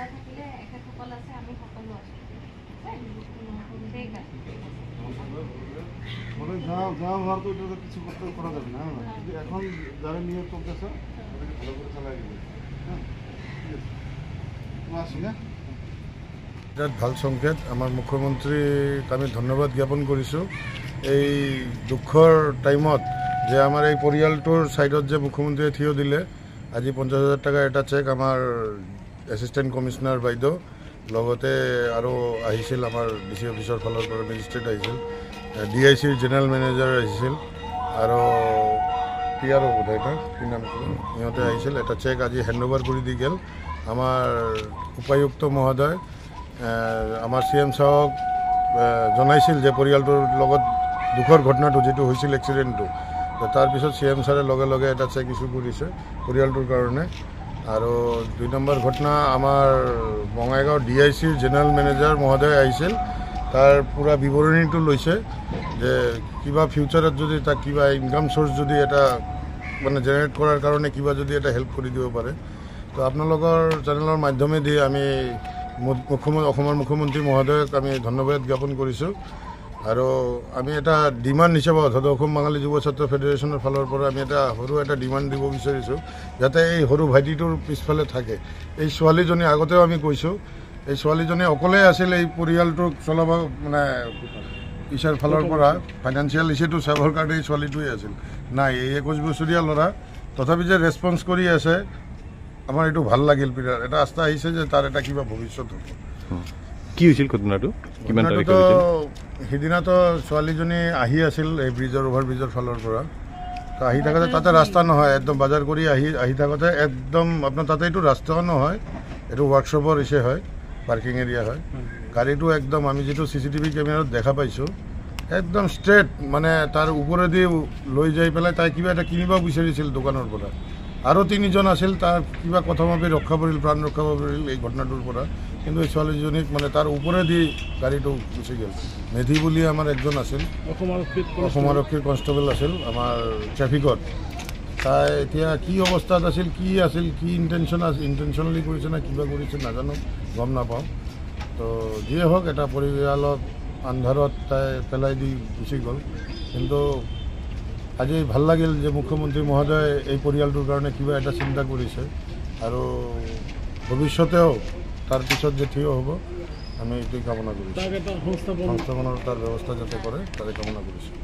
এটা থাকিলে এখেতসকল আছে, আমি সকলো আছোঁ। ঠিক আছে, মানে গাঁও ঘর তো এটা কিছু করতে করা যাবে না, কিন্তু এখন যারা নিয়ে চলতেছে তাদেরকে ভালো করে চালাই দিবে। হ্যাঁ, ঠিক আছে, তুমি আসি। হ্যাঁ, বিরাট ভাল সংকেত। আমাৰ মুখ্যমন্ত্ৰীক আমি ধন্যবাদ জ্ঞাপন কৰিছোঁ এই দুখৰ টাইমত, যে আমাৰ এই পৰিয়ালটোৰ ছাইডত যে মুখ্যমন্ত্ৰীয়ে থিয় দিলে। আজি 50,000 টকাৰ এটা চেক আমাৰ এছিষ্টেণ্ট কমিশ্যনাৰ বাইদেউ লগতে আৰু আহিছিল, আমাৰ ডি চি অফিচৰ ফালৰ পৰা মেজিষ্ট্ৰেট আহিছিল, DICৰ জেনেৰেল মেনেজাৰ আহিছিল আৰু PRO বোধহয় না কি নাম সিহঁতে আহিছিল। এটা চেক আজি হেণ্ডঅভাৰ কৰি দি গ'ল। আমাৰ উপায়ুক্ত মহোদয় আমাৰ CM ছাৰক জনাইছিল যে পৰিয়ালটোৰ লগত দুখৰ ঘটনাটো যিটো হৈছিল এক্সিডেণ্টটো, তাৰপিছত CM ছাৰে লগে লগে এটা চেক ইছ্যু কৰিছে পৰিয়ালটোৰ কাৰণে। আৰু 2 নম্বৰ ঘটনা, আমাৰ বঙাইগাঁও DICৰ জেনেৰেল মেনেজাৰ মহোদয় আহিছিল, তাৰ পূৰা বিৱৰণীটো লৈছে যে কিবা ফিউচাৰত যদি তাক কিবা ইনকাম চ'ৰ্চ যদি এটা মানে জেনেৰেট কৰাৰ কাৰণে কিবা যদি এটা হেল্প কৰি দিব পাৰে। তো আপোনালোকৰ চেনেলৰ মাধ্যমেদি আমি অসমৰ মুখ্যমন্ত্ৰী মহোদয়ক আমি ধন্যবাদ জ্ঞাপন কৰিছোঁ। আৰু আমি এটা ডিমাণ্ড হিচাপত অসম বাঙালী যুৱ ছাত্ৰ ফেডাৰেশ্যনৰ ফালৰ পৰা আমি এটা সৰু এটা ডিমাণ্ড দিব বিচাৰিছোঁ, যাতে এই সৰু ভাইটিটোৰ পিছফালে থাকে। এই ছোৱালীজনী আগতেও আমি কৈছোঁ, এই ছোৱালীজনী অকলে আছিল এই পৰিয়ালটোক চলাব, মানে পিছৰ ফালৰ পৰা ফাইনেন্সিয়েল ইছ্যুটো চাবৰ কাৰণে এই ছোৱালীটোৱে আছিল। নাই, এই 21 বছৰীয়া ল'ৰা তথাপি যে ৰেছপন্স কৰি আছে, আমাৰ এইটো ভাল লাগিল। বিৰাট এটা আস্থা আহিছে যে তাৰ এটা কিবা ভৱিষ্যত হ'ব। কি হৈছিল ঘটনাটো? কিমান তাৰিখে? সিদিনাতো ছোৱালীজনী আহি আছিল এই অভাৰব্ৰিজৰ ফালৰ পৰা, তো আহি থাকোঁতে তাতে ৰাস্তা নহয়, একদম বজাৰ কৰি আহি থাকোঁতে একদম আপোনাৰ তাতে এইটো ৰাস্তাও নহয়, এইটো ৱৰ্কশ্বপৰ ইছে হয়, পাৰ্কিং এৰিয়া হয়। গাড়ীটো একদম আমি যিটো CCTV কেমেৰাত দেখা পাইছোঁ, একদম ষ্ট্ৰেইট, মানে তাৰ ওপৰেদি লৈ যাই পেলাই তাই কিবা এটা কিনিব বিচাৰিছিল দোকানৰ পৰা। আৰু 3জন আছিল, তাৰ কিবা কথমভাৱে ৰক্ষা পৰিল, প্ৰাণ ৰক্ষা পৰিল এই ঘটনাটোৰ পৰা। কিন্তু এই ছোৱালীজনীক মানে তাৰ ওপৰেদি গাড়ীটো গুচি গ'ল। মেধি বুলি আমাৰ একজন আছিল, অসম আৰক্ষীৰ কনষ্টেবল আছিল আমাৰ ট্ৰেফিকত। তাই এতিয়া কি অৱস্থাত আছিল, কি ইণ্টেনশ্যনেলি কৰিছে না কিবা কৰিছে নাজানো, গম নাপাওঁ। তো যিয়ে হওক, এটা পৰিয়ালক আন্ধাৰত তাই পেলাই দি গুচি গ'ল। কিন্তু আজি ভাল লাগিল যে মুখ্যমন্ত্ৰী মহোদয় এই পৰিয়ালটোৰ কাৰণে কিবা এটা চিন্তা কৰিছে, আৰু ভৱিষ্যতেও তাৰ পিছত যে থিয় হ'ব আমি এইটোৱে কামনা কৰিছোঁ। সংস্থাপনৰ তাৰ ব্যৱস্থা যাতে কৰে তাৰে কামনা কৰিছোঁ।